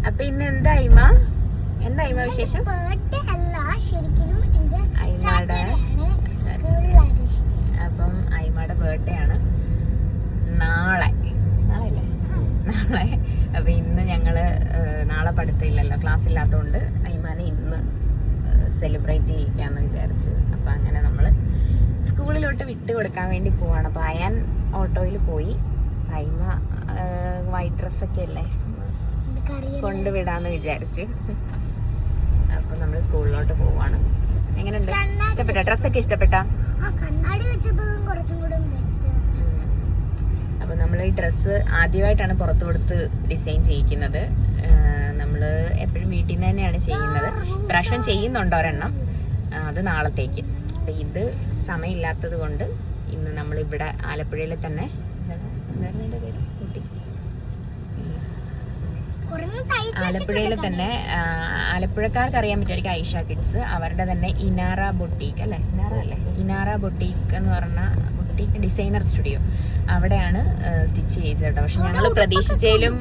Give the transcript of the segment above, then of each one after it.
അപ്പൊ ഇന്ന് എന്താ ഐമ വിശേഷം? ഐമയുടെ അപ്പം ഐമയുടെ ബർത്ത്ഡേ ആണ് നാളെ. അപ്പൊ ഇന്ന് ഞങ്ങള് നാളെ പഠിത്തമില്ലല്ലോ, ക്ലാസ് ഇല്ലാത്തതുകൊണ്ട് ഐമാനെ ഇന്ന് സെലിബ്രേറ്റ് ചെയ്യിക്കാന്ന് വിചാരിച്ചു. അപ്പൊ അങ്ങനെ നമ്മള് സ്കൂളിലോട്ട് വിട്ട് കൊടുക്കാൻ വേണ്ടി പോവാണ്. അപ്പൊ അയാൻ ഓട്ടോയിൽ പോയി, ഐമ വൈറ്റ് ഡ്രസ്സൊക്കെ അല്ലേ കൊണ്ടുവിടാന്ന് വിചാരിച്ച്. അപ്പൊ നമ്മള് സ്കൂളിലോട്ട് പോവാണ്. എങ്ങനെയുണ്ട്? ഇഷ്ടപ്പെട്ട ഡ്രസ്സൊക്കെ ഇഷ്ടപ്പെട്ടാ? അപ്പൊ നമ്മൾ ഈ ഡ്രസ്സ് ആദ്യമായിട്ടാണ് പുറത്തു കൊടുത്ത് ഡിസൈൻ ചെയ്യിക്കുന്നത്. നമ്മൾ എപ്പോഴും വീട്ടിൽ നിന്ന് തന്നെയാണ് ചെയ്യുന്നത്. പ്രാവശ്യം ചെയ്യുന്നുണ്ട് ഒരെണ്ണം, അത് നാളത്തേക്ക്. അപ്പൊ ഇത് സമയമില്ലാത്തത് കൊണ്ട് ഇന്ന് നമ്മളിവിടെ ആലപ്പുഴയിൽ തന്നെ, ആലപ്പുഴയിൽ തന്നെ ആലപ്പുഴക്കാർക്ക് അറിയാൻ പറ്റുമായിരിക്കും ഐഷ കിഡ്സ്. അവരുടെ തന്നെ ഇനാറ ബൊട്ടീക്ക് അല്ലേ, ഇനാറ ബൊട്ടീക്ക് എന്ന് പറഞ്ഞ ബൊട്ടീക്ക് ഡിസൈനർ സ്റ്റുഡിയോ, അവിടെയാണ് സ്റ്റിച്ച് ചെയ്തത് കേട്ടോ. പക്ഷെ ഞങ്ങൾ പ്രതീക്ഷിച്ചതിലും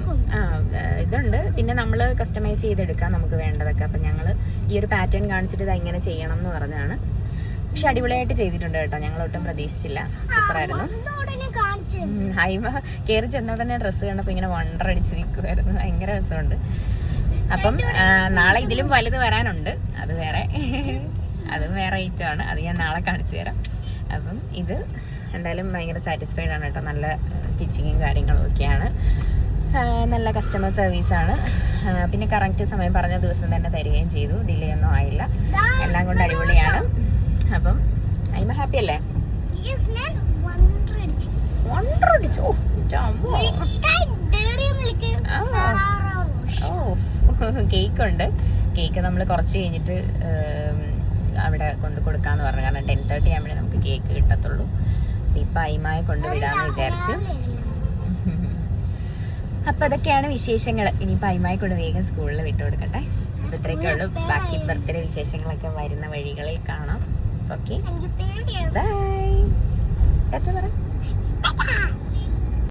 ഇതുണ്ട്. പിന്നെ നമ്മൾ കസ്റ്റമൈസ് ചെയ്തെടുക്കാം നമുക്ക് വേണ്ടതൊക്കെ. അപ്പം ഞങ്ങൾ ഈ ഒരു പാറ്റേൺ കാണിച്ചിട്ട് ഇത് ഇങ്ങനെ ചെയ്യണം എന്ന് പറഞ്ഞാണ്. പക്ഷെ അടിപൊളിയായിട്ട് ചെയ്തിട്ടുണ്ട് കേട്ടോ, ഞങ്ങൾ ഒട്ടും പ്രതീക്ഷിച്ചില്ല. സൂപ്പറായിരുന്നു. ഹൈമ കയറി ചെന്ന ഉടനെ ഡ്രസ്സ് കണ്ടപ്പോൾ ഇങ്ങനെ വണ്ടർ അടിച്ച് നിൽക്കുമായിരുന്നു. ഭയങ്കര രസമുണ്ട്. അപ്പം നാളെ ഇതിലും വലുത് വരാനുണ്ട്, അത് വേറെ, അതും വേറെ ഐറ്റമാണ്. അത് ഞാൻ നാളെ കാണിച്ചു തരാം. അപ്പം ഇത് എന്തായാലും ഭയങ്കര സാറ്റിസ്ഫൈഡ് ആണ് കേട്ടോ. നല്ല സ്റ്റിച്ചിങ്ങും കാര്യങ്ങളും ഒക്കെയാണ്, നല്ല കസ്റ്റമർ സർവീസാണ്. പിന്നെ കറക്റ്റ് സമയം പറഞ്ഞ ദിവസം തന്നെ തരികയും ചെയ്തു, ഡിലേ ഒന്നും ആയില്ല. എല്ലാം കൊണ്ട് അടിപൊളിയാണ്. അപ്പം ഐമ ഹാപ്പി അല്ലേ? കേക്ക് ഉണ്ട്. കേക്ക് നമ്മൾ കുറച്ച് കഴിഞ്ഞിട്ട് അവിടെ കൊണ്ട് കൊടുക്കാന്ന് പറഞ്ഞു. കാരണം 10:30 ആകുമ്പോഴേ നമുക്ക് കേക്ക് കിട്ടത്തുള്ളൂ. ഇപ്പൊ ഐമയെ കൊണ്ടുവിടാന്ന് വിചാരിച്ചു. അപ്പൊ അതൊക്കെയാണ് വിശേഷങ്ങൾ. ഇനിയിപ്പോൾ ഐമയെ കൊണ്ട് വേഗം സ്കൂളിൽ വിട്ടു കൊടുക്കട്ടെ. അപ്പൊ ഇത്രയൊക്കെ ഉള്ളൂ. ബാക്കി ബർത്ത്ഡേ വിശേഷങ്ങളൊക്കെ വരുന്ന വഴികളിൽ കാണാം. Okay, by.